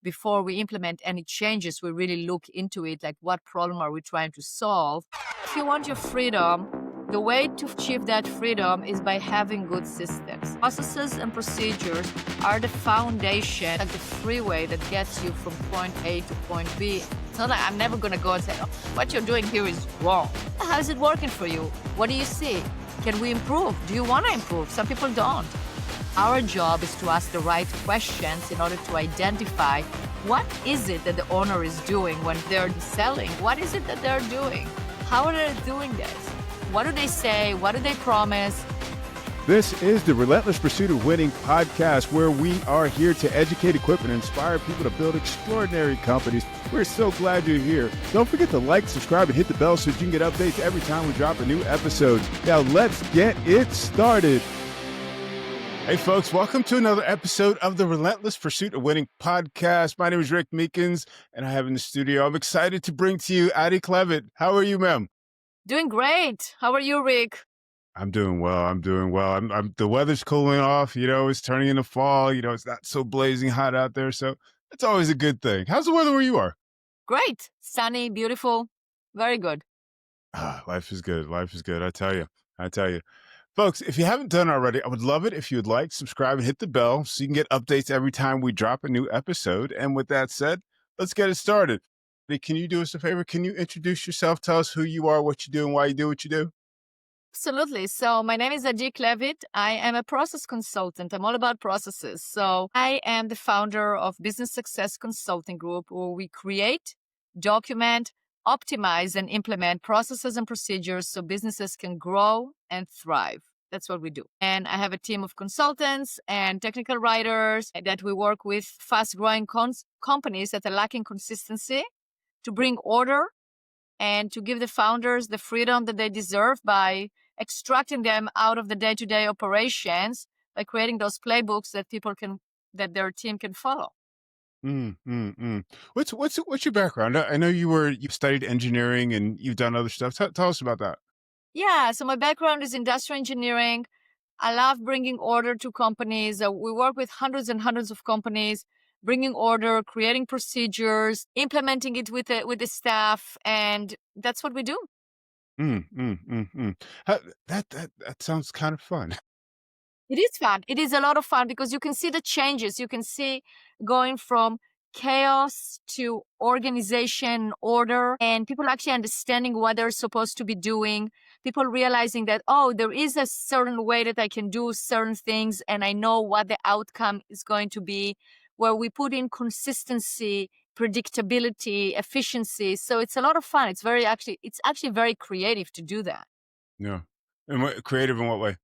before we implement any changes, we really look into it, like what problem are we trying to solve. If you want your freedom, the way to achieve that freedom is by having good systems. Processes and procedures are the foundation, like the freeway that gets you from point A to point B. It's not like I'm never going to go and say, oh, what you're doing here is wrong. How is it working for you? What do you see? Can we improve? Do you want to improve? Some people don't. Our job is to ask the right questions in order to identify what is it that the owner is doing when they're selling? What is it that they're doing? How are they doing this? What do they say? What do they promise? This is the Relentless Pursuit of Winning podcast, where we are here to educate, equip, and inspire people to build extraordinary companies. We're so glad you're here. Don't forget to like, subscribe, and hit the bell so you can get updates every time we drop a new episode. Now, let's get it started. Hey, folks, welcome to another episode of the Relentless Pursuit of Winning podcast. My name is Rick Meekins, and I have in the studio, I'm excited to bring to you Adi Klevit. How are you, ma'am? Doing great. How are you, Rick? I'm doing well. I'm the weather's cooling off, it's turning into fall, it's not so blazing hot out there. So it's always a good thing. How's the weather where you are? Great. Sunny, beautiful. Very good. Life is good. I tell you. Folks, if you haven't done already, I would love it if you would like, subscribe, and hit the bell so you can get updates every time we drop a new episode. And with that said, let's get it started. Hey, can you do us a favor? Can you introduce yourself? Tell us who you are, what you do, and why you do what you do. Absolutely. So my name is Adi Klevit. I am a process consultant. I'm all about processes. So I am the founder of Business Success Consulting Group, where we create, document, optimize, and implement processes and procedures so businesses can grow and thrive. That's what we do. And I have a team of consultants and technical writers that we work with fast-growing companies that are lacking consistency to bring order and to give the founders the freedom that they deserve by extracting them out of the day-to-day operations by creating those playbooks that their team can follow. What's your background? I know you studied engineering and you've done other stuff. Tell us about that. Yeah, so my background is industrial engineering. I love bringing order to companies. We work with hundreds and hundreds of companies, bringing order, creating procedures, implementing it with the staff, and that's what we do. That sounds kind of fun. It is fun. It is a lot of fun because you can see the changes. You can see going from chaos to organization, order, and people actually understanding what they're supposed to be doing. People realizing that, oh, there is a certain way that I can do certain things, and I know what the outcome is going to be, where we put in consistency, predictability, efficiency. So it's a lot of fun. It's actually very creative to do that. Yeah. And creative in what way?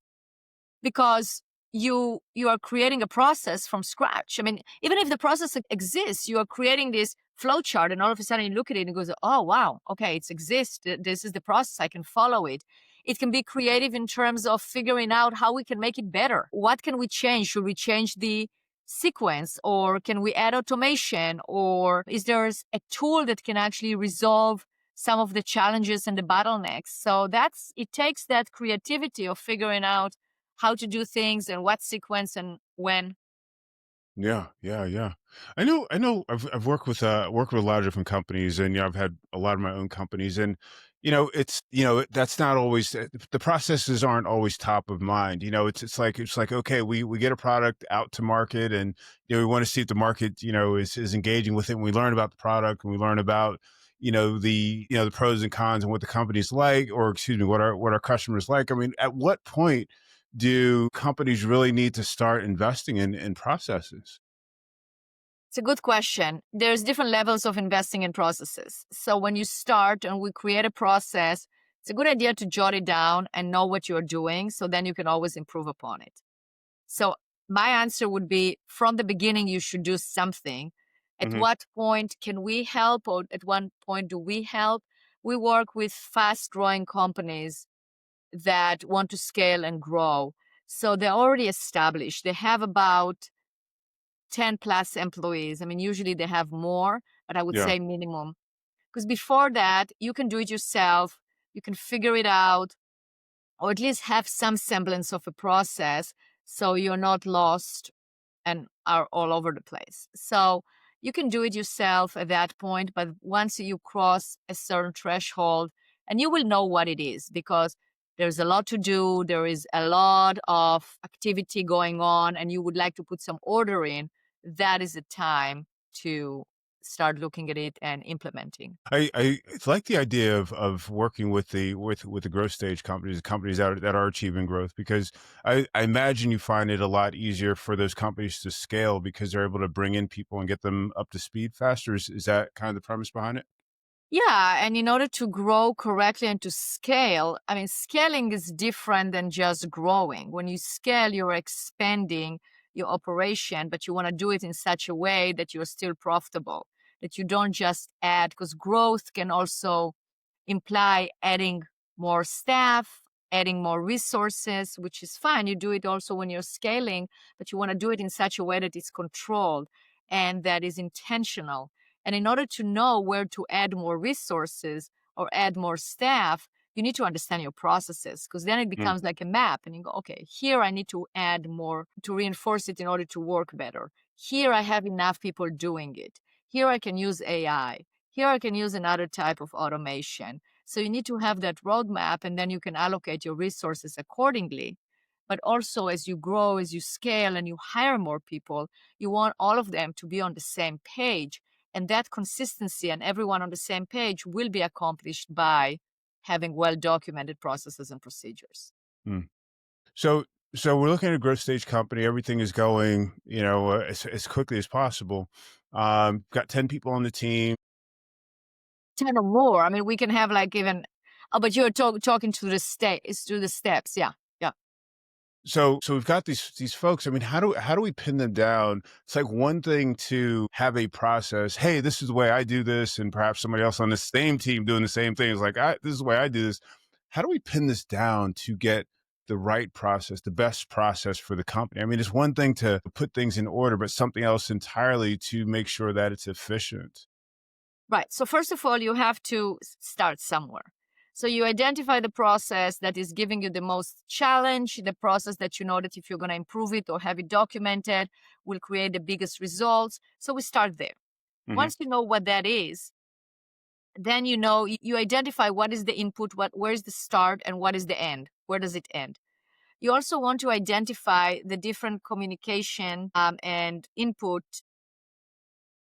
Because you are creating a process from scratch. I mean, even if the process exists, you are creating this flow chart, and all of a sudden you look at it and it goes, oh, wow, okay, it exists. This is the process. I can follow it. It can be creative in terms of figuring out how we can make it better. What can we change? Should we change the sequence, or can we add automation, or is there a tool that can actually resolve some of the challenges and the bottlenecks? So it takes that creativity of figuring out how to do things and what sequence and when. Yeah. I know. I've worked with a lot of different companies, and I've had a lot of my own companies, and that's not always the processes aren't always top of mind. It's like okay, we get a product out to market, and we want to see if the market is engaging with it. And we learn about the product, and we learn about the pros and cons and what the company's like, or excuse me, what our customers like. I mean, at what point do companies really need to start investing in processes? It's a good question. There's different levels of investing in processes. So when you start and we create a process, it's a good idea to jot it down and know what you're doing, so then you can always improve upon it. So my answer would be, from the beginning, you should do something. At what point can we help, or at what point do we help? We work with fast-growing companies that want to scale and grow. So they're already established. They have about 10 plus employees. I mean, usually they have more, but I would say minimum. Because before that, you can do it yourself. You can figure it out, or at least have some semblance of a process, so you're not lost and are all over the place. So You can do it yourself at that point, but once you cross a certain threshold, and you will know what it is because there's a lot to do, there is a lot of activity going on, and you would like to put some order in, that is the time to start looking at it and implementing. I like the idea of working with the growth stage companies, companies that are achieving growth, because I imagine you find it a lot easier for those companies to scale because they're able to bring in people and get them up to speed faster. Is that kind of the premise behind it? Yeah, and in order to grow correctly and to scale, I mean, scaling is different than just growing. When you scale, you're expanding your operation, but you want to do it in such a way that you're still profitable, that you don't just add, because growth can also imply adding more staff, adding more resources, which is fine. You do it also when you're scaling, but you want to do it in such a way that it's controlled and that is intentional. And in order to know where to add more resources or add more staff, you need to understand your processes because then it Mm, becomes like a map and you go, okay, here I need to add more to reinforce it in order to work better. Here I have enough people doing it. Here I can use AI. Here I can use another type of automation. So you need to have that roadmap and then you can allocate your resources accordingly. But also, as you grow, as you scale, and you hire more people, you want all of them to be on the same page. And that consistency and everyone on the same page will be accomplished by having well documented processes and procedures. mm. So so we're looking at a growth stage company. Everything is going, as quickly as possible. Got 10 people on the team. 10 or more. I mean, we can have like even, oh, but you're talking to the steps, to the steps. Yeah. Yeah. So we've got these folks. I mean, how do we pin them down? It's like one thing to have a process. Hey, this is the way I do this, and perhaps somebody else on the same team doing the same thing is like, this is the way I do this. How do we pin this down to get the right process, the best process for the company? I mean, it's one thing to put things in order, but something else entirely to make sure that it's efficient. Right. So, first of all, you have to start somewhere. So, you identify the process that is giving you the most challenge, the process that you know that if you're going to improve it or have it documented will create the biggest results. So, we start there. Hmm. Once you know what that is, then you know you identify what is the input, where is the start, and what is the end. Where does it end? You also want to identify the different communication and input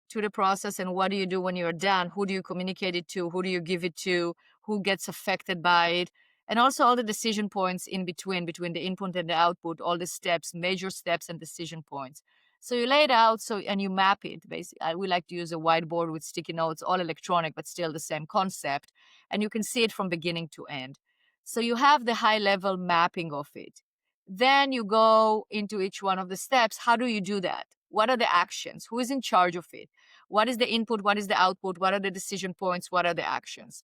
to the process and what do you do when you're done, who do you communicate it to, who do you give it to, who gets affected by it, and also all the decision points in between the input and the output, all the steps, major steps and decision points. So you lay it out and you map it. Basically, we like to use a whiteboard with sticky notes, all electronic but still the same concept, and you can see it from beginning to end. So you have the high level mapping of it. Then you go into each one of the steps. How do you do that? What are the actions? Who is in charge of it? What is the input? What is the output? What are the decision points? What are the actions?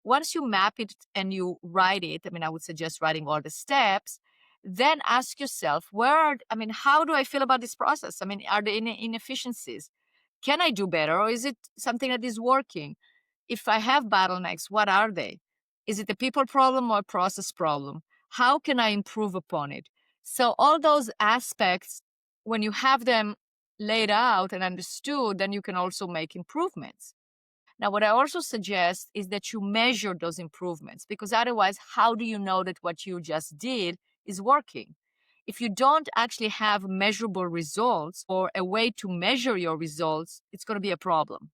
Once you map it and you write it, I mean, I would suggest writing all the steps. Then ask yourself, how do I feel about this process? I mean, are there any inefficiencies? Can I do better? Or is it something that is working? If I have bottlenecks, what are they? Is it a people problem or a process problem? How can I improve upon it? So, all those aspects, when you have them laid out and understood, then you can also make improvements. Now, what I also suggest is that you measure those improvements because otherwise, how do you know that what you just did is working? If you don't actually have measurable results or a way to measure your results, it's going to be a problem.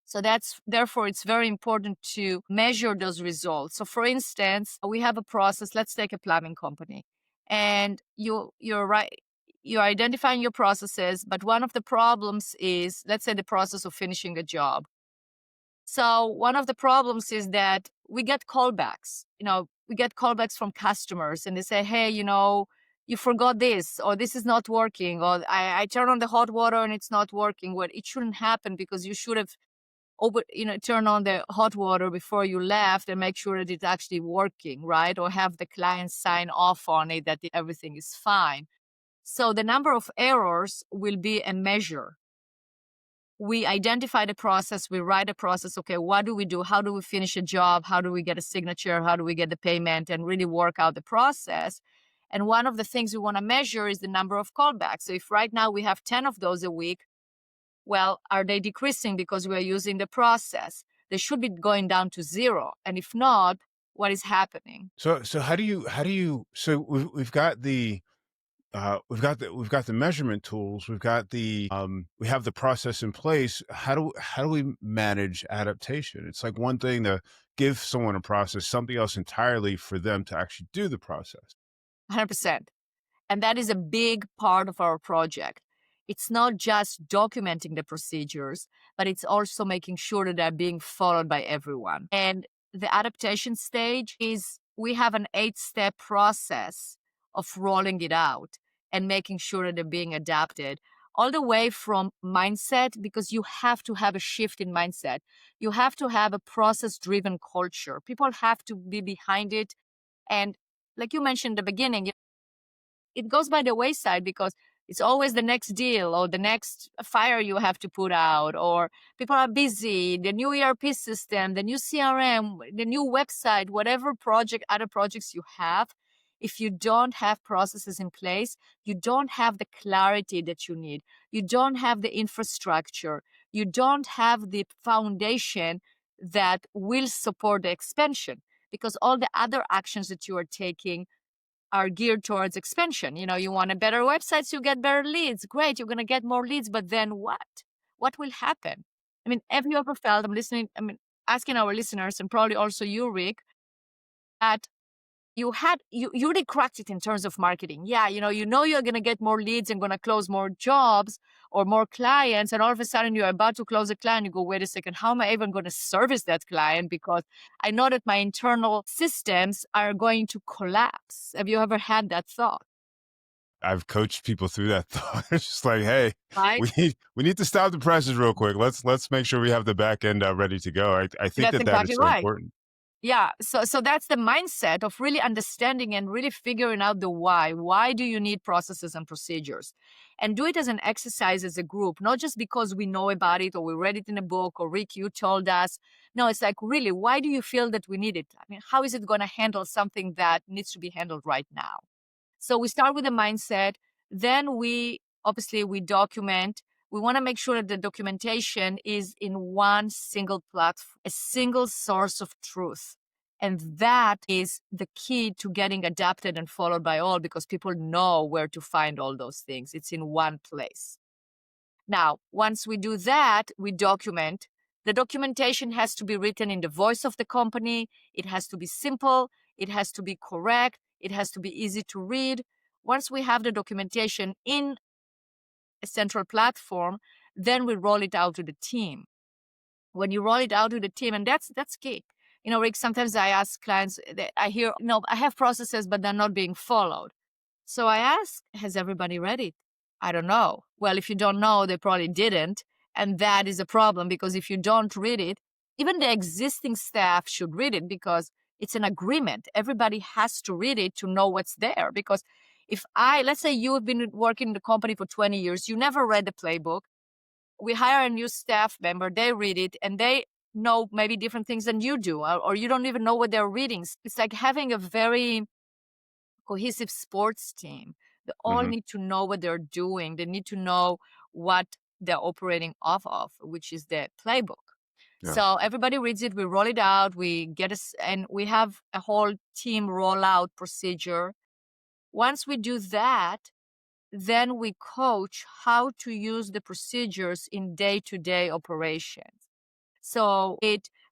So that's therefore it's very important to measure those results. So for instance, we have a process, let's take a plumbing company. And you're right, you're identifying your processes, but one of the problems is, let's say, the process of finishing a job. So one of the problems is that we get callbacks. We get callbacks from customers and they say, hey, you forgot this, or this is not working, or I turn on the hot water and it's not working. Well, it shouldn't happen because you should have turn on the hot water before you left and make sure that it's actually working, right? Or have the client sign off on it that everything is fine. So the number of errors will be a measure. We identify the process, we write a process. Okay, what do we do? How do we finish a job? How do we get a signature? How do we get the payment and really work out the process? And one of the things we want to measure is the number of callbacks. So if right now we have 10 of those a week, Well, are they decreasing because we are using the process? They should be going down to zero. And if not, what is happening? So how do you so we've got the we've got the measurement tools, we've got we have the process in place. How do we manage adaptation? It's like one thing to give someone a process, something else entirely for them to actually do the process. 100%. And that is a big part of our project. It's not just documenting the procedures, but it's also making sure that they're being followed by everyone. And the adaptation stage is we have an 8-step process of rolling it out and making sure that they're being adapted all the way from mindset, because you have to have a shift in mindset. You have to have a process driven culture. People have to be behind it. And like you mentioned in the beginning, it goes by the wayside because it's always the next deal or the next fire you have to put out, or people are busy, the new ERP system, the new CRM, the new website, whatever project, other projects you have. If you don't have processes in place, you don't have the clarity that you need. You don't have the infrastructure. You don't have the foundation that will support the expansion, because all the other actions that you are taking are geared towards expansion. You want a better website, so you get better leads. Great, you're going to get more leads, but then what? What will happen? I mean, have you ever felt, asking our listeners and probably also you, Rick, that you really cracked it in terms of marketing. Yeah, you're going to get more leads and going to close more jobs or more clients, and all of a sudden you're about to close a client. You go, wait a second, how am I even going to service that client? Because I know that my internal systems are going to collapse. Have you ever had that thought? I've coached people through that thought. It's just like, hey, Right? we need to stop the presses real quick. Let's make sure we have the back end ready to go. I think That's that is exactly so right. important. Yeah, so that's the mindset of really understanding and really figuring out the why. Why do you need processes and procedures? And do it as an exercise as a group, not just because we know about it or we read it in a book or Rick, you told us. No, it's like, really, why do you feel that we need it? I mean, how is it going to handle something that needs to be handled right now? So we start with the mindset, then we obviously we document. We want to make sure that the documentation is in one single platform, a single source of truth. And that is the key to getting adapted and followed by all, because people know where to find all those things. It's in one place. Now, once we do that, we document. The documentation has to be written in the voice of the company. It has to be simple. It has to be correct. It has to be easy to read. Once we have the documentation in a central platform, then we roll it out to the team. When you roll it out to the team, and that's key. Rick, sometimes I ask clients, I hear, no, I have processes, but they're not being followed. So I ask, has everybody read it? I don't know. Well, if you don't know, they probably didn't. And that is a problem, because if you don't read it, even the existing staff should read it, because it's an agreement. Everybody has to read it to know what's there. Because let's say you have been working in the company for 20 years, you never read the playbook. We hire a new staff member, they read it, and they know maybe different things than you do, or you don't even know what they're reading. It's like having a very cohesive sports team. They all Hmm. need to know what they're doing. They need to know what they're operating off of, which is the playbook. Yeah. So everybody reads it, we roll it out, we get us, and we have a whole team rollout procedure. Once we do that, then we coach how to use the procedures in day-to-day operations. So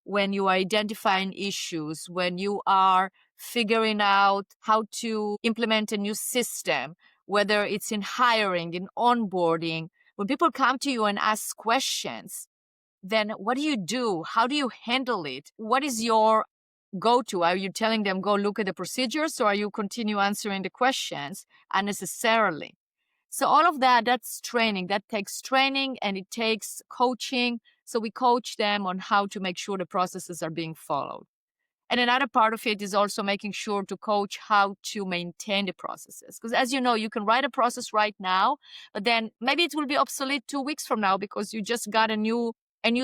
when you are identifying issues, when you are figuring out how to implement a new system, whether it's in hiring, in onboarding, when people come to you and ask questions, then what do you do? How do you handle it? What is your go to? Are you telling them, go look at the procedures, or are you continue answering the questions unnecessarily? So all of that's training. That takes training and it takes coaching. So we coach them on how to make sure the processes are being followed. And another part of it is also making sure to coach how to maintain the processes. Because as you know, you can write a process right now, but then maybe it will be obsolete 2 weeks from now because you just got a new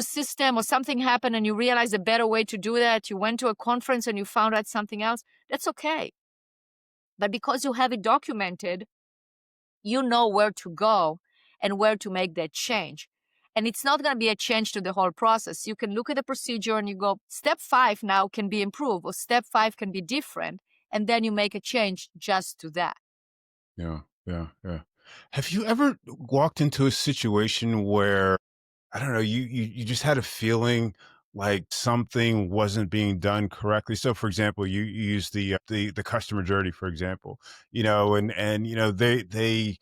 system or something happened and you realized a better way to do that. You went to a conference and you found out something else. That's okay. But because you have it documented, you know where to go and where to make that change. And it's not going to be a change to the whole process. You can look at the procedure and you go, step 5 now can be improved, or step 5 can be different. And then you make a change just to that. Yeah, yeah, yeah. Have you ever walked into a situation where, I don't know, you just had a feeling like something wasn't being done correctly? So, for example, you use the customer journey, for example, and they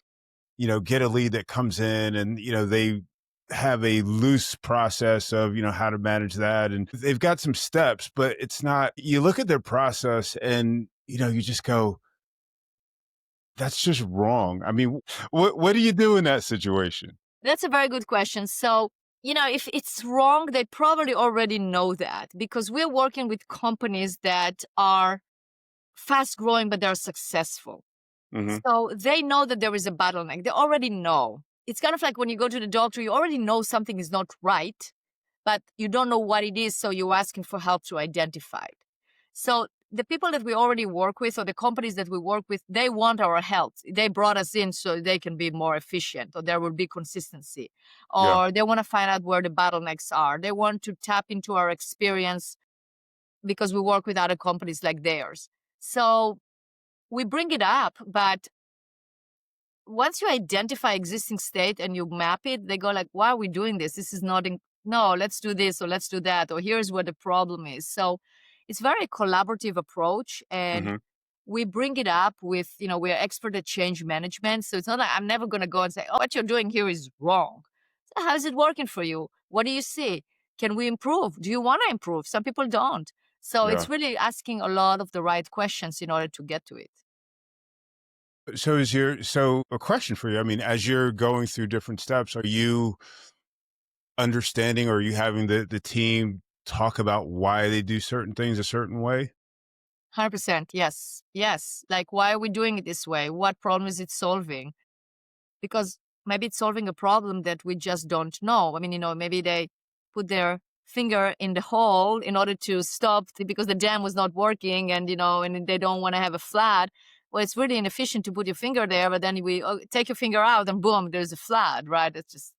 get a lead that comes in, and they have a loose process of how to manage that, and they've got some steps, but it's not. You look at their process, and you just go, that's just wrong. I mean, what do you do in that situation? That's a very good question. So, if it's wrong, they probably already know that because we're working with companies that are fast growing, but they're successful. Hmm. So they know that there is a bottleneck. They already know. It's kind of like when you go to the doctor, you already know something is not right, but you don't know what it is. So you're asking for help to identify it. So the people that we already work with, or the companies that we work with, they want our help. They brought us in so they can be more efficient, or there will be consistency, Yeah. or they want to find out where the bottlenecks are. They want to tap into our experience because we work with other companies like theirs. So we bring it up, but once you identify existing state and you map it, they go like, why are we doing this? This is not, no, let's do this or let's do that, or here's what the problem is. So it's very collaborative approach. And Hmm. we bring it up with, we're expert at change management. So it's not like I'm never going to go and say, oh, what you're doing here is wrong. So how's it working for you? What do you see? Can we improve? Do you want to improve? Some people don't. So Yeah. it's really asking a lot of the right questions in order to get to it. So a question for you. I mean, as you're going through different steps, are you understanding, or are you having the team talk about why they do certain things a certain way? 100%. Yes. Yes. Like, why are we doing it this way? What problem is it solving? Because maybe it's solving a problem that we just don't know. I mean, maybe they put their finger in the hole in order to stop because the dam was not working, and they don't want to have a flood. Well, it's really inefficient to put your finger there, but then we take your finger out and boom, there's a flood, right? It's just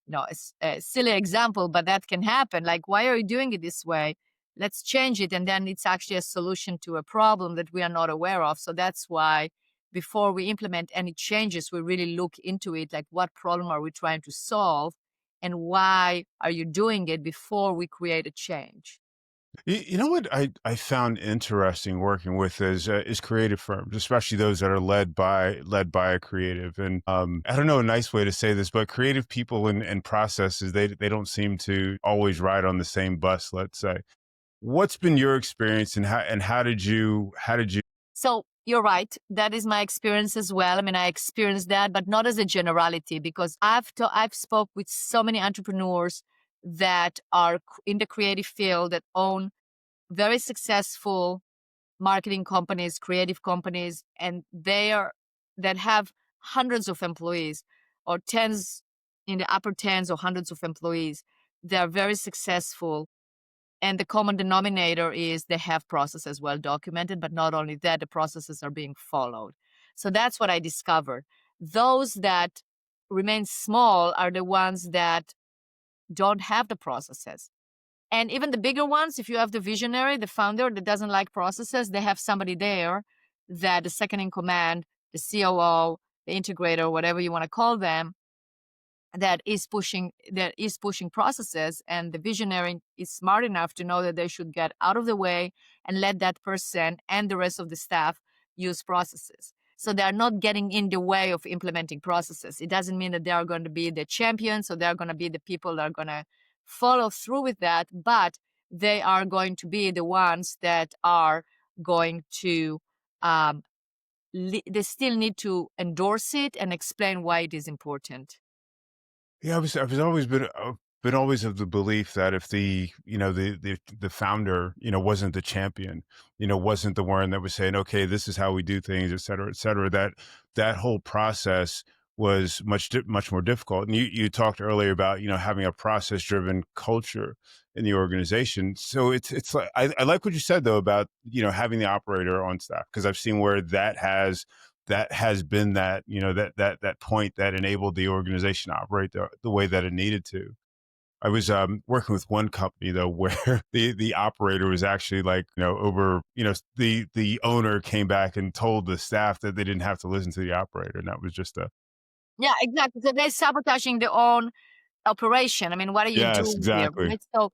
it's a silly example, but that can happen. Like, why are you doing it this way? Let's change it. And then it's actually a solution to a problem that we are not aware of. So that's why before we implement any changes, we really look into it. Like, what problem are we trying to solve? And why are you doing it before we create a change? You know what I found interesting working with is creative firms, especially those that are led by a creative. And I don't know a nice way to say this, but creative people and processes, they don't seem to always ride on the same bus. Let's say, what's been your experience, and how did you? So you're right. That is my experience as well. I mean, I experienced that, but not as a generality because I've spoke with so many entrepreneurs that are in the creative field that own very successful marketing companies, creative companies, and that have hundreds of employees or tens in the upper tens or hundreds of employees. They're very successful, and the common denominator is they have processes well documented, but not only that, the processes are being followed. So that's what I discovered. Those that remain small are the ones that don't have the processes. And even the bigger ones, if you have the visionary, the founder that doesn't like processes, they have somebody there that the second in command, the COO, the integrator, whatever you want to call them, that is pushing processes, and the visionary is smart enough to know that they should get out of the way and let that person and the rest of the staff use processes, so they are not getting in the way of implementing processes. It doesn't mean that they are going to be the champions, or they're going to be the people that are going to follow through with that, but they are going to be the ones that are going to um, they still need to endorse it and explain why it is important. Yeah, I was always been always of the belief that if the founder wasn't the champion, wasn't the one that was saying, okay, this is how we do things, et cetera, that whole process was much more difficult. And you talked earlier about having a process driven culture in the organization. So it's like, I like what you said though about having the operator on staff, because I've seen where that has that has been that, that point that enabled the organization to operate the way that it needed to. I was working with one company though where the operator was actually like, over, the owner came back and told the staff that they didn't have to listen to the operator, and that was just a Yeah, exactly. So they're sabotaging their own operation. I mean, what are you yes, doing here, exactly. right? So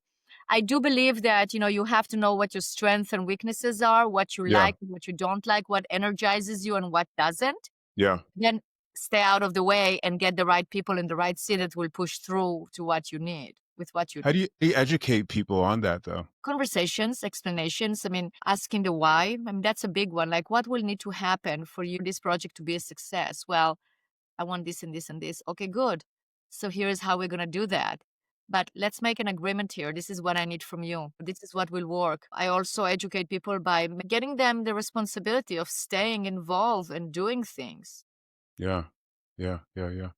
I do believe that, you have to know what your strengths and weaknesses are, what you Yeah, like, what you don't like, what energizes you and what doesn't. yeah. Then stay out of the way and get the right people in the right seat that will push through to what you need with what you How do you educate people on that though? conversations, explanations. I mean, asking the why. I mean, that's a big one. Like, what will need to happen for you this project to be a success? Well, I want this and this and this. Okay, good. So here's how we're gonna do that. But let's make an agreement here. This is what I need from you. This is what will work. I also educate people by getting them the responsibility of staying involved and doing things. Yeah, yeah, yeah, yeah.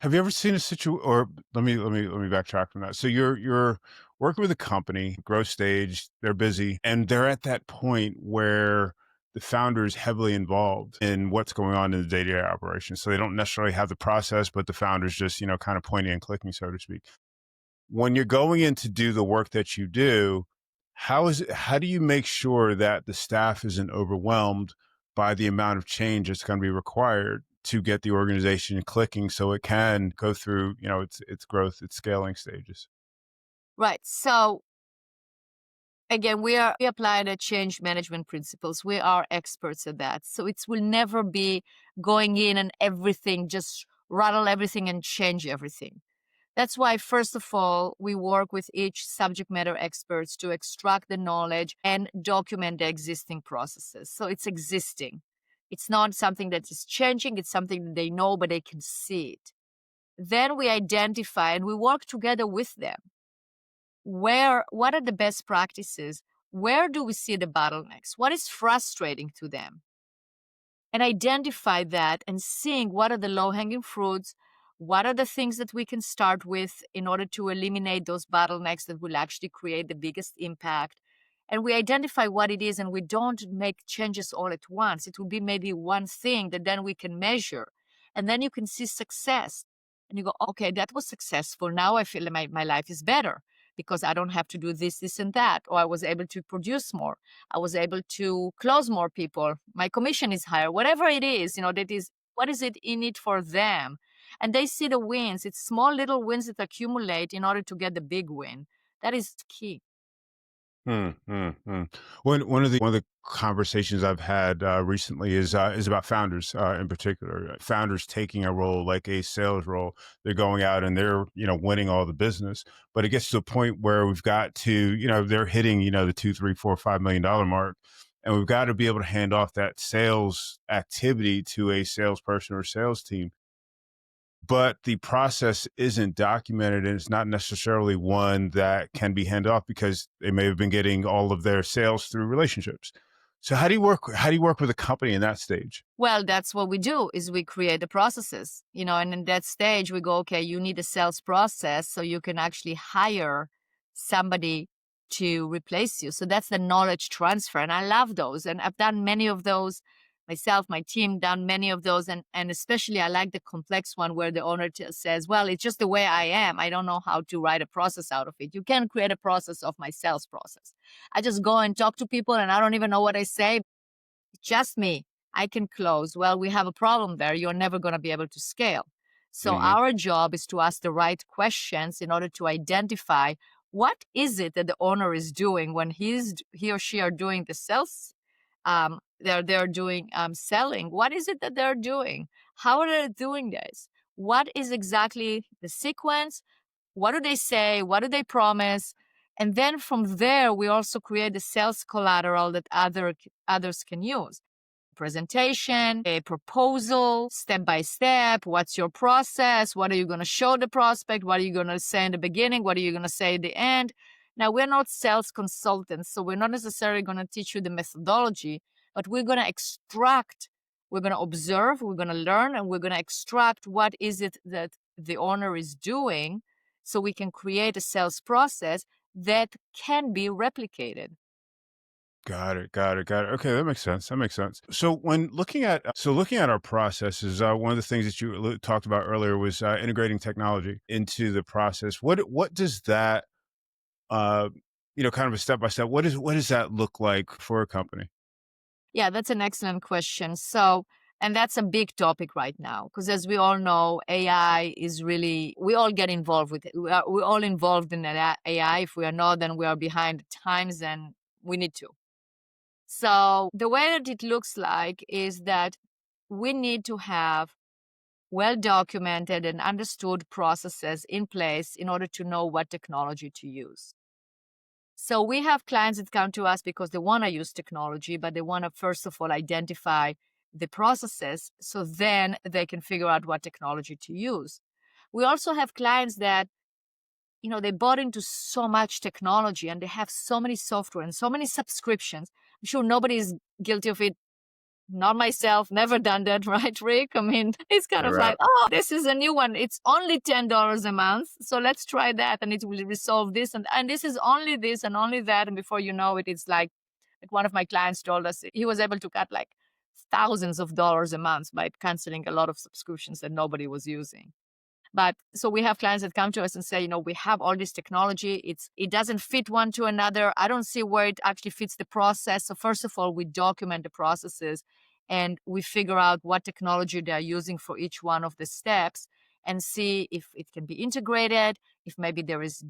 Have you ever seen a situation? Or let me backtrack from that. So you're working with a company, growth stage, they're busy, and they're at that point where the founder is heavily involved in what's going on in the day-to-day operation. So they don't necessarily have the process, but the founder's just, kind of pointing and clicking, so to speak. When you're going in to do the work that you do, how do you make sure that the staff isn't overwhelmed by the amount of change that's going to be required to get the organization clicking so it can go through, its growth, its scaling stages? Right. So again, we apply the change management principles. We are experts at that. So it will never be going in and everything, just rattle everything and change everything. That's why, first of all, we work with each subject matter experts to extract the knowledge and document the existing processes. So it's existing. It's not something that is changing, it's something that they know, but they can see it. Then we identify and we work together with them. What are the best practices? Where do we see the bottlenecks? What is frustrating to them? And identify that and seeing what are the low hanging fruits, what are the things that we can start with in order to eliminate those bottlenecks that will actually create the biggest impact. And we identify what it is, and we don't make changes all at once. It will be maybe one thing that then we can measure, and then you can see success. And you go, okay, that was successful. Now I feel like my life is better because I don't have to do this, this, and that, or I was able to produce more. I was able to close more people. My commission is higher. Whatever it is, that is what is it in it for them. And they see the wins. It's small little wins that accumulate in order to get the big win. That is key. Hmm, hmm, hmm. One of the conversations I've had recently is about founders in particular. Founders taking a role like a sales role. They're going out and they're winning all the business, but it gets to a point where we've got to they're hitting the 2, 3, 4, $5 million mark, and we've got to be able to hand off that sales activity to a salesperson or sales team, but the process isn't documented and it's not necessarily one that can be handed off because they may have been getting all of their sales through relationships. So how do you work with a company in that stage? Well, that's what we do is we create the processes, and in that stage we go, okay, you need a sales process so you can actually hire somebody to replace you. So that's the knowledge transfer. And I love those. And I've done many of those myself, my team done many of those. And especially I like the complex one where the owner says, well, it's just the way I am. I don't know how to write a process out of it. You can create a process of my sales process. I just go and talk to people and I don't even know what I say. Just me. I can close. Well, we have a problem there. You're never going to be able to scale. So Hmm. our job is to ask the right questions in order to identify what is it that the owner is doing when he or she are doing the sales. They're doing selling. What is it that they're doing? How are they doing this? What is exactly the sequence? What do they say? What do they promise? And then from there, we also create the sales collateral that others can use. Presentation, a proposal, step by step. What's your process? What are you going to show the prospect? What are you going to say in the beginning? What are you going to say at the end? Now, we're not sales consultants, so we're not necessarily going to teach you the methodology, but we're going to extract, we're going to observe, we're going to learn, and we're going to extract what is it that the owner is doing so we can create a sales process that can be replicated. Got it. Got it. Got it. Okay, that makes sense. That makes sense. So when looking at our processes, one of the things that you talked about earlier was integrating technology into the process. What does that uh, kind of a step by step? What does that look like for a company? Yeah, that's an excellent question. So, and that's a big topic right now because, as we all know, AI is really, we all get involved with it. We're all involved in AI. If we are not, then we are behind the times and we need to. So, the way that it looks like is that we need to have well documented and understood processes in place in order to know what technology to use. So we have clients that come to us because they want to use technology, but they want to first of all identify the processes so then they can figure out what technology to use. We also have clients that, they bought into so much technology and they have so many software and so many subscriptions. I'm sure nobody is guilty of it, not myself, never done that, right, Rick? I mean, it's kind of Right. like, oh, this is a new one. It's only $10 a month. So let's try that and it will resolve this. And this is only this and only that. And before you know it, it's like one of my clients told us he was able to cut like thousands of dollars a month by canceling a lot of subscriptions that nobody was using. But so we have clients that come to us and say, we have all this technology. It doesn't fit one to another. I don't see where it actually fits the process. So first of all, we document the processes and we figure out what technology they're using for each one of the steps and see if it can be integrated, if maybe there is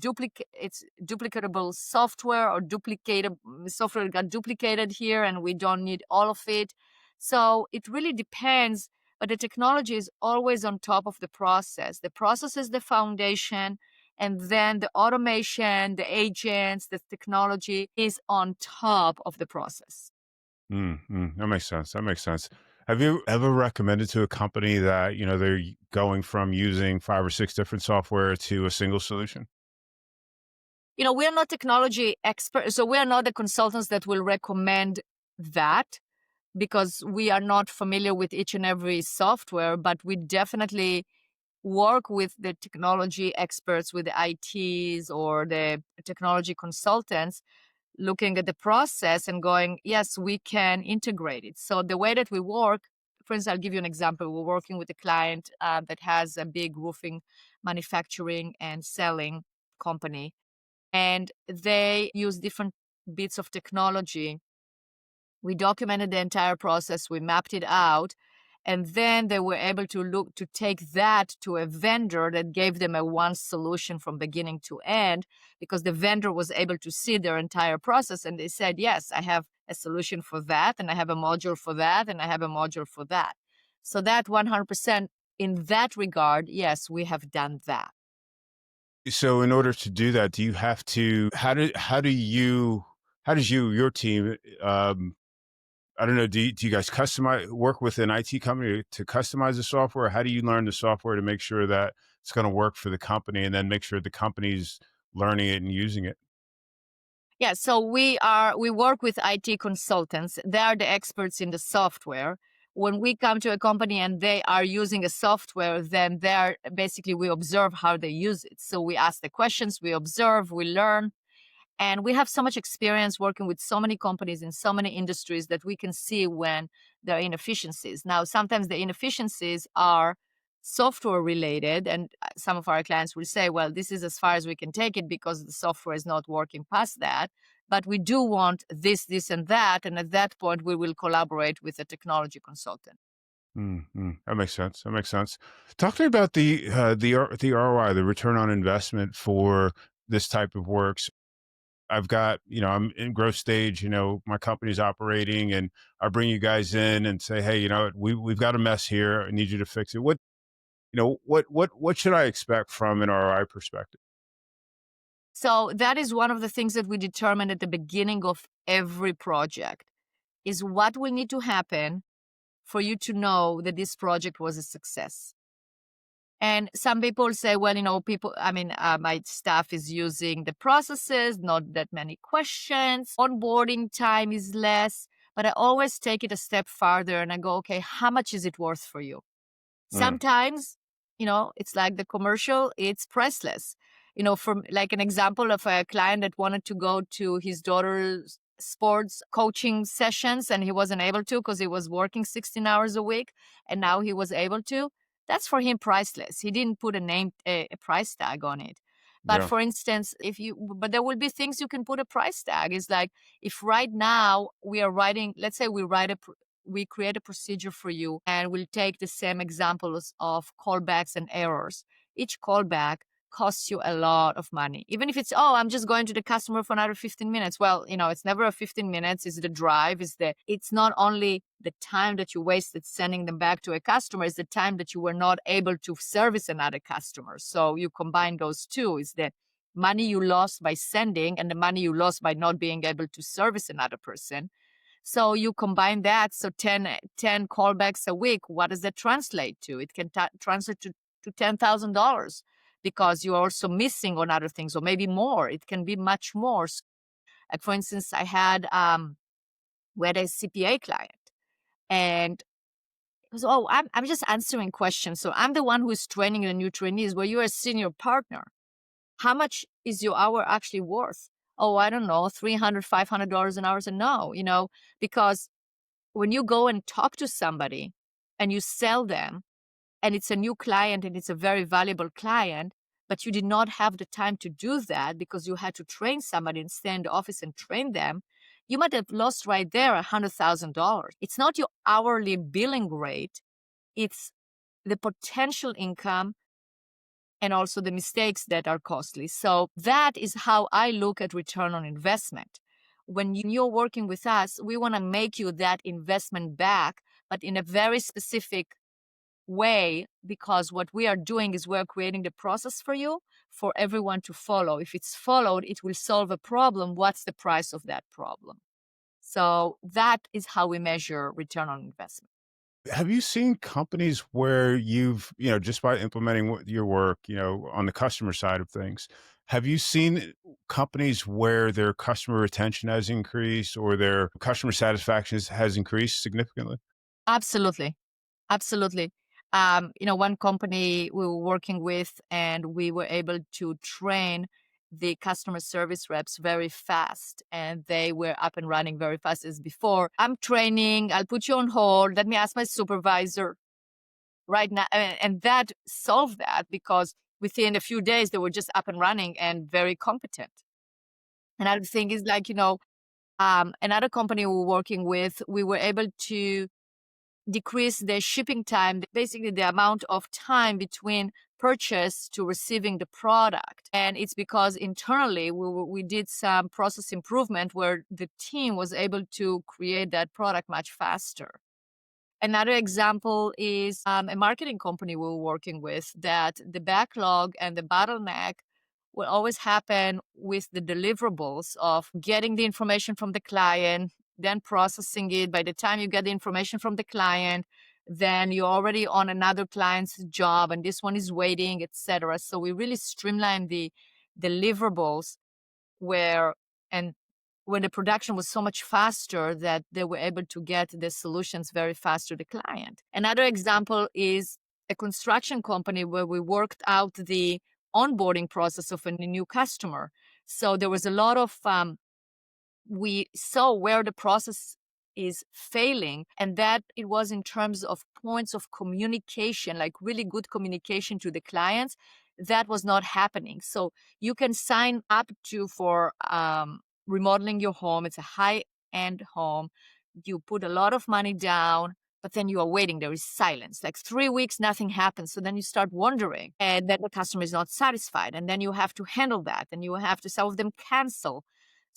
it's duplicatable software or duplicated software got duplicated here and we don't need all of it. So it really depends, but the technology is always on top of the process. The process is the foundation, and then the automation, the agents, the technology is on top of the process. That makes sense. That makes sense. Have you ever recommended to a company that they're going from using five or six different software to a single solution? We are not technology experts, so we are not the consultants that will recommend that because we are not familiar with each and every software, but we definitely work with the technology experts, with the ITs or the technology consultants, looking at the process and going, yes, we can integrate it. So the way that we work, for instance, I'll give you an example. We're working with a client that has a big roofing manufacturing and selling company, and they use different bits of technology. We documented the entire process, we mapped it out, and then they were able to take that to a vendor that gave them a one solution from beginning to end, because the vendor was able to see their entire process and they said, yes, I have a solution for that, and I have a module for that, and I have a module for that. So that 100%, in that regard, yes, we have done that. So in order to do that, do you have to how does your team I don't know, do you guys customize work with an IT company to customize the software? How do you learn the software to make sure that it's going to work for the company and then make sure the company's learning it and using it? Yeah, so we work with IT consultants. They are the experts in the software. When we come to a company and they are using a software, then they're basically, we observe how they use it. So we ask the questions, we observe, we learn, and we have so much experience working with so many companies in so many industries that we can see when there are inefficiencies. Now, sometimes the inefficiencies are software related, and some of our clients will say, well, this is as far as we can take it because the software is not working past that. But we do want this, this, and that. And at that point, we will collaborate with a technology consultant. That makes sense. That makes sense. Talk to me about the ROI, the return on investment for this type of works. I've got, I'm in growth stage, my company's operating and I bring you guys in and say, hey, we've got a mess here. I need you to fix it. What should I expect from an ROI perspective? So that is one of the things that we determine at the beginning of every project is what will need to happen for you to know that this project was a success. And some people say, well, my staff is using the processes, not that many questions, onboarding time is less. But I always take it a step farther and I go, okay, how much is it worth for you? Mm, Sometimes, it's like the commercial, it's priceless. From like an example of a client that wanted to go to his daughter's sports coaching sessions and he wasn't able to because he was working 16 hours a week, and now he was able to. That's for him priceless. He didn't put a price tag on it. But Yeah. for instance, but there will be things you can put a price tag. It's like if right now we are writing, let's say we create a procedure for you and we'll take the same examples of callbacks and errors. Each callback costs you a lot of money. Even if it's, oh, I'm just going to the customer for another 15 minutes. Well, it's never a 15 minutes. It's the drive. It's not only the time that you wasted sending them back to a customer, it's the time that you were not able to service another customer. So you combine those two. Is the money you lost by sending and the money you lost by not being able to service another person. So you combine that. So 10 callbacks a week, what does that translate to? It can translate to $10,000 because you're also missing on other things, or maybe more. It can be much more. Like for instance, we had a CPA client, and it was, oh, I'm just answering questions. So I'm the one who is training the new trainees. Where you're a senior partner, how much is your hour actually worth? Oh, I don't know, $300, $500 an hour. And no, because when you go and talk to somebody and you sell them, and it's a new client and it's a very valuable client, but you did not have the time to do that because you had to train somebody and stay in the office and train them, you might have lost right there $100,000. It's not your hourly billing rate, it's the potential income and also the mistakes that are costly. So that is how I look at return on investment. When you're working with us, we want to make you that investment back, but in a very specific way, because what we are doing is we're creating the process for you for everyone to follow. If it's followed, it will solve a problem. What's the price of that problem? So that is how we measure return on investment. Have you seen companies where you've, just by implementing your work, on the customer side of things, have you seen companies where their customer retention has increased or their customer satisfaction has increased significantly? Absolutely. Absolutely. One company we were working with, and we were able to train the customer service reps very fast, and they were up and running very fast as before. I'm training, I'll put you on hold. Let me ask my supervisor right now. And that solved that because within a few days, they were just up and running and very competent. Another thing is like, another company we were working with, we were able to decrease the shipping time, basically the amount of time between purchase to receiving the product. And it's because internally we did some process improvement where the team was able to create that product much faster. Another example is a marketing company we were working with, that the backlog and the bottleneck will always happen with the deliverables of getting the information from the client, then processing it. By the time you get the information from the client, then you're already on another client's job and this one is waiting, etc. So we really streamline the deliverables where and when the production was so much faster that they were able to get the solutions very fast to the client. Another example is a construction company where we worked out the onboarding process of a new customer. So there was a lot of we saw where the process is failing, and that it was in terms of points of communication, like really good communication to the clients. That was not happening. So you can sign up for remodeling your home. It's a high-end home. You put a lot of money down, but then you are waiting. There is silence. Like 3 weeks, nothing happens. So then you start wondering, and then the customer is not satisfied. And then you have to handle that. And you have to, some of them cancel.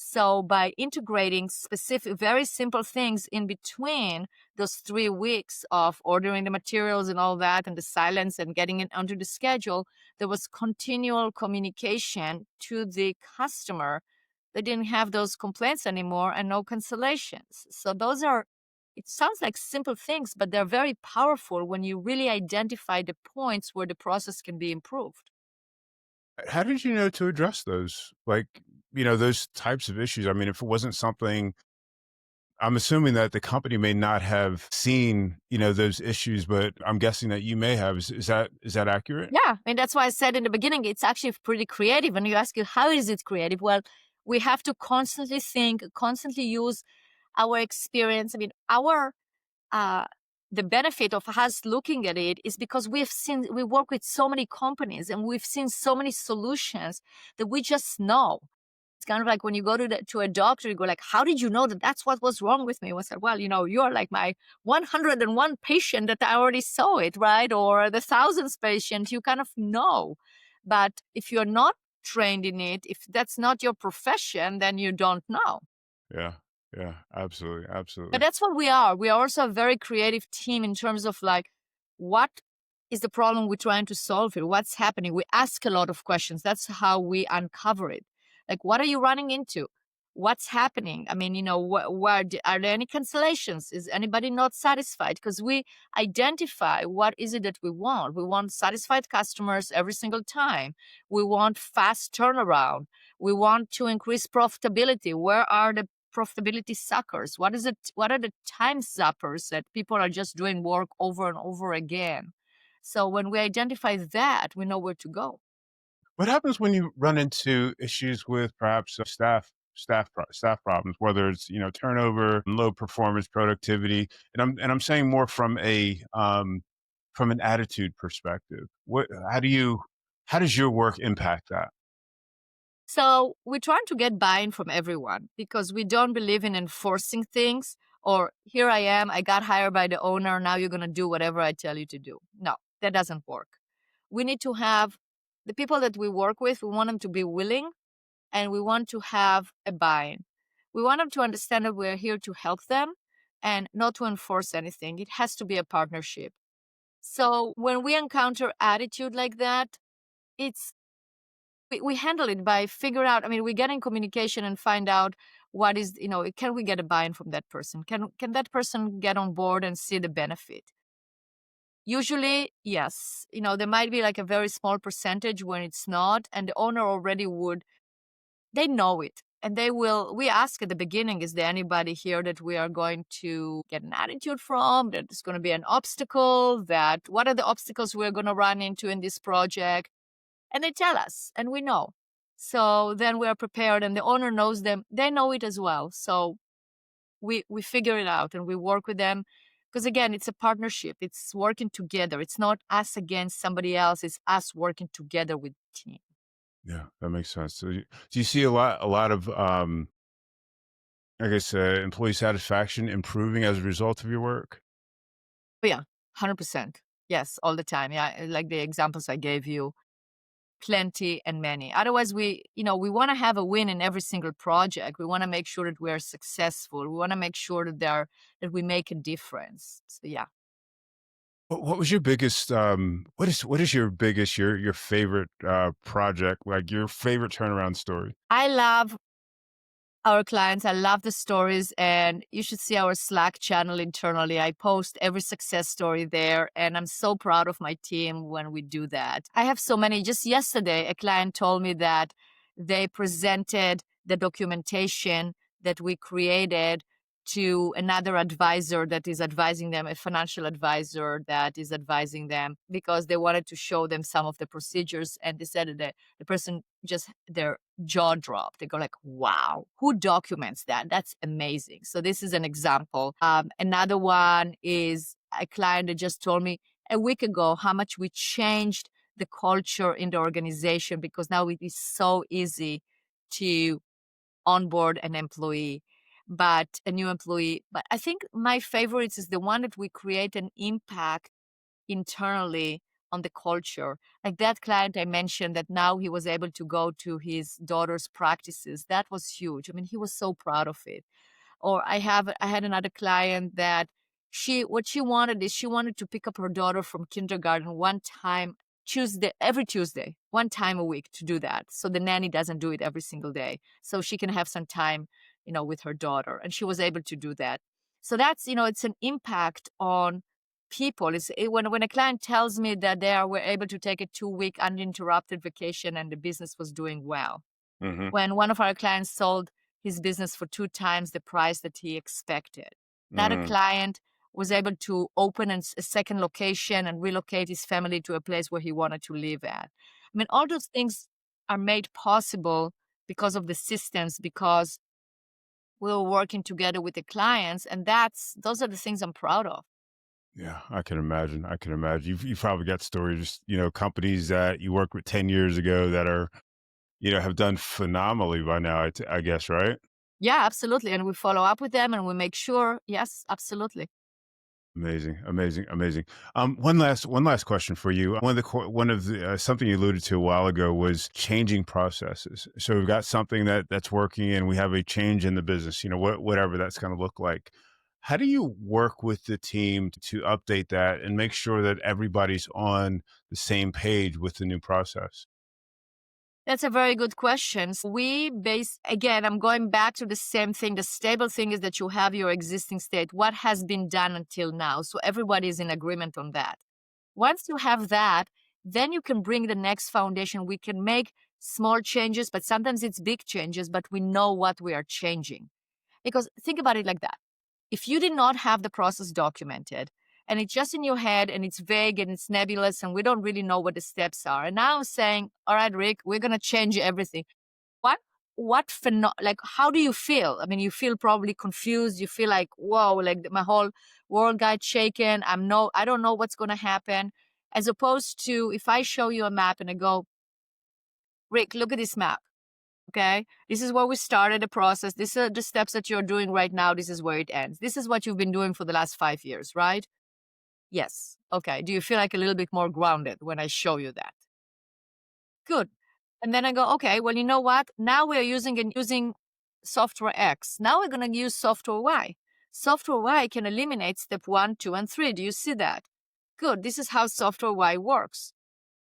So by integrating specific, very simple things in between those 3 weeks of ordering the materials and all that, and the silence and getting it onto the schedule, there was continual communication to the customer. They didn't have those complaints anymore and no cancellations. So those are, it sounds like simple things, but they're very powerful when you really identify the points where the process can be improved. How did you know to address those? Like, those types of issues. I mean, if it wasn't something, I'm assuming that the company may not have seen, those issues, but I'm guessing that you may have. Is that accurate? Yeah, and that's why I said in the beginning, it's actually pretty creative. And you ask you, how is it creative? Well, We have to constantly think, constantly use our experience. I mean, our uh, the benefit of us looking at it is because we work with so many companies and we've seen so many solutions that we just know. It's kind of like when you go to a doctor, you go like, "How did you know that that's what was wrong with me?" I said, "Well, you are like my 101 patient that I already saw it, right? Or the thousands patient, you kind of know. But if you're not trained in it, if that's not your profession, then you don't know." Yeah. Yeah. Absolutely. But Absolutely. that's what we are. We are also a very creative team in terms of like, what is the problem we're trying to solve here? What's happening? We ask a lot of questions. That's how we uncover it. Like, what are you running into? What's happening? I mean, are there any cancellations? Is anybody not satisfied? Because we identify what is it that we want. We want satisfied customers every single time. We want fast turnaround. We want to increase profitability. Where are the profitability suckers? What is it? What are the time zappers that people are just doing work over and over again? So when we identify that, we know where to go. What happens when you run into issues with perhaps staff problems, whether it's turnover, low performance, productivity, and I'm saying more from an attitude perspective. How does your work impact that? So we're trying to get buy-in from everyone because we don't believe in enforcing things or here I am, I got hired by the owner, now you're going to do whatever I tell you to do. No, that doesn't work. We need to have the people that we work with, we want them to be willing and we want to have a buy-in. We want them to understand that we're here to help them and not to enforce anything. It has to be a partnership. So when we encounter attitude like that, it's we handle it by figure out. I mean, we get in communication and find out what is, can we get a buy-in from that person? Can that person get on board and see the benefit? Usually, yes. There might be like a very small percentage when it's not, and the owner already would. They know it. And we ask at the beginning, is there anybody here that we are going to get an attitude from? That is going to be an obstacle? What are the obstacles we're going to run into in this project? And they tell us, and we know. So then we are prepared, and the owner knows them. They know it as well. So we figure it out and we work with them. Because again, it's a partnership. It's working together. It's not us against somebody else. It's us working together with the team. Yeah, that makes sense. Do you see a lot of I guess employee satisfaction improving as a result of your work? But yeah, 100%. Yes, all the time. Yeah, like the examples I gave you, plenty and many. Otherwise, we want to have a win in every single project. We want to make sure that we are successful. We want to make sure that we make a difference. So yeah, What was your biggest, what is your biggest, your favorite, project, like, your favorite turnaround story? I love our clients. I love the stories, and you should see our Slack channel internally. I post every success story there, and I'm so proud of my team when we do that. I have so many. Just yesterday, a client told me that they presented the documentation that we created to another advisor that is advising them, a financial advisor that is advising them, because they wanted to show them some of the procedures. And they said that the person just, their jaw dropped. They go like, wow, who documents that? That's amazing. So this is an example. Another one is a client that just told me a week ago how much we changed the culture in the organization because now it is so easy to onboard an employee, but a new employee. But I think my favorites is the one that we create an impact internally on the culture. Like that client I mentioned that now he was able to go to his daughter's practices. That was huge. I mean, he was so proud of it. Or I had another client that what she wanted is she wanted to pick up her daughter from kindergarten one time every Tuesday, one time a week to do that. So the nanny doesn't do it every single day. So she can have some time, with her daughter. And she was able to do that. So that's, it's an impact on people. When a client tells me that were able to take a 2-week uninterrupted vacation and the business was doing well. Mhm, When one of our clients sold his business for 2 times the price that he expected. Another mhm. client was able to open a second location and relocate his family to a place where he wanted to live at. I mean, all those things are made possible because of the systems, because we were working together with the clients. And those are the things I'm proud of. Yeah, I can imagine. I can imagine. You've probably got stories, companies that you worked with 10 years ago that are, have done phenomenally by now, I guess, right? Yeah, absolutely. And we follow up with them and we make sure. Yes, absolutely. Amazing, amazing, amazing. One last question for you. One of the something you alluded to a while ago was changing processes. So we've got something that's working, and we have a change in the business. Whatever that's going to look like. How do you work with the team to update that and make sure that everybody's on the same page with the new process? That's a very good question. Again, I'm going back to the same thing. The stable thing is that you have your existing state, what has been done until now. So everybody is in agreement on that. Once you have that, then you can bring the next foundation. We can make small changes, but sometimes it's big changes, but we know what we are changing. Because think about it like that. If you did not have the process documented and it's just in your head and it's vague and it's nebulous and we don't really know what the steps are, and now I'm saying, all right, Rick, we're going to change everything. What, like, how do you feel? I mean, you feel probably confused. You feel like, whoa, like my whole world got shaken. I don't know what's going to happen. As opposed to if I show you a map and I go, Rick, look at this map. Okay. This is where we started the process. These are the steps that you're doing right now. This is where it ends. This is what you've been doing for the last 5 years, right? Yes. Okay. Do you feel like a little bit more grounded when I show you that? Good. And then I go, okay, well, you know what? Now we're using software X. Now we're going to use software Y. Software Y can eliminate step 1, 2, and 3. Do you see that? Good. This is how software Y works.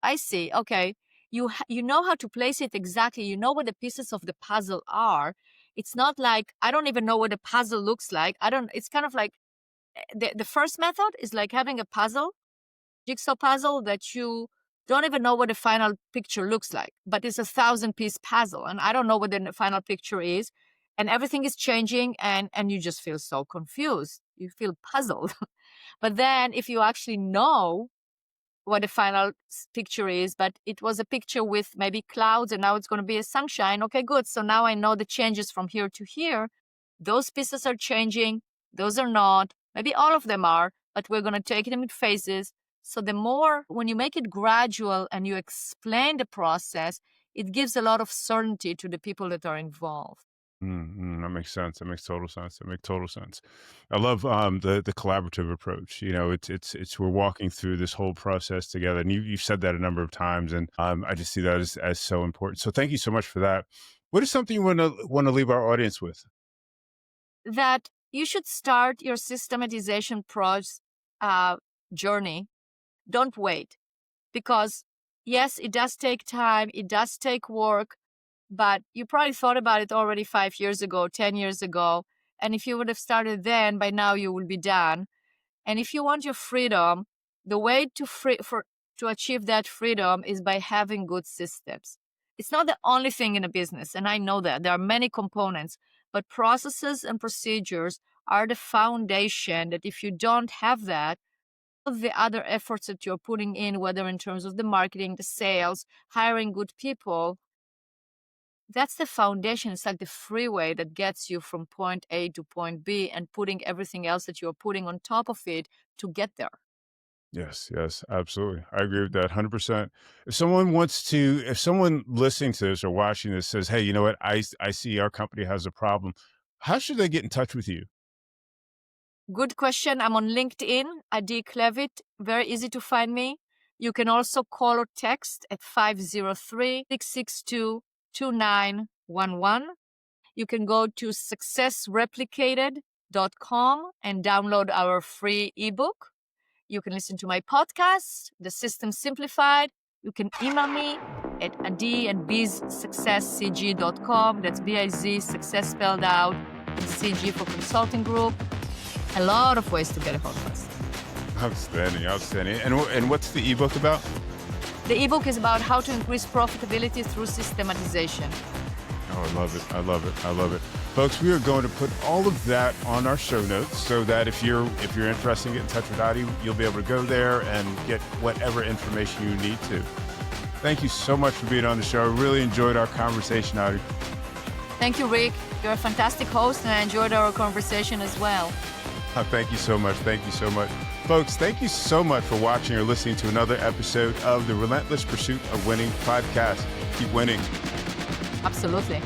I see. Okay. You know how to place it exactly. You know what the pieces of the puzzle are. It's not like I don't even know what the puzzle looks like. It's kind of like the first method is like having a puzzle, jigsaw puzzle that you don't even know what the final picture looks like, but it's 1,000-piece puzzle. And I don't know what the final picture is. And everything is changing and you just feel so confused. You feel puzzled. But then if you actually know what the final picture is, but it was a picture with maybe clouds and now it's going to be a sunshine. Okay, good. So now I know the changes from here to here. Those pieces are changing. Those are not. Maybe all of them are, but we're going to take them in phases. So the more, when you make it gradual and you explain the process, it gives a lot of certainty to the people that are involved. That makes sense. That makes total sense. That makes total sense. I love the collaborative approach. It's we're walking through this whole process together, and you've said that a number of times, and I just see that as so important. So thank you so much for that. What is something you want to leave our audience with? That you should start your systematization journey. Don't wait, because yes, it does take time. It does take work. But you probably thought about it already 5 years ago, 10 years ago. And if you would have started then, by now you will be done. And if you want your freedom, the way to achieve that freedom is by having good systems. It's not the only thing in a business, and I know that there are many components, but processes and procedures are the foundation that if you don't have that, all the other efforts that you're putting in, whether in terms of the marketing, the sales, hiring good people, that's the foundation. It's like the freeway that gets you from point A to point B and putting everything else that you're putting on top of it to get there. Yes, yes, absolutely. I agree with that 100%. If someone listening to this or watching this says, "Hey, you know what? I see our company has a problem." How should they get in touch with you? Good question. I'm on LinkedIn, Adi Klevit. Very easy to find me. You can also call or text at 503-662-2911. You can go to successreplicated.com and download our free ebook. You can listen to my podcast, The System Simplified. You can email me at adi@bizsuccesscg.com. That's B-I-Z, success spelled out, and CG for consulting group. A lot of ways to get a hold of us. Outstanding, outstanding. And what's the ebook about? The ebook is about how to increase profitability through systematization. Oh, I love it. I love it. I love it. Folks, we are going to put all of that on our show notes so that if you're interested in getting in touch with Adi, you'll be able to go there and get whatever information you need to. Thank you so much for being on the show. I really enjoyed our conversation, Adi. Thank you, Rick. You're a fantastic host, and I enjoyed our conversation as well. Thank you so much. Thank you so much. Folks, thank you so much for watching or listening to another episode of the Relentless Pursuit of Winning podcast. Keep winning. Absolutely.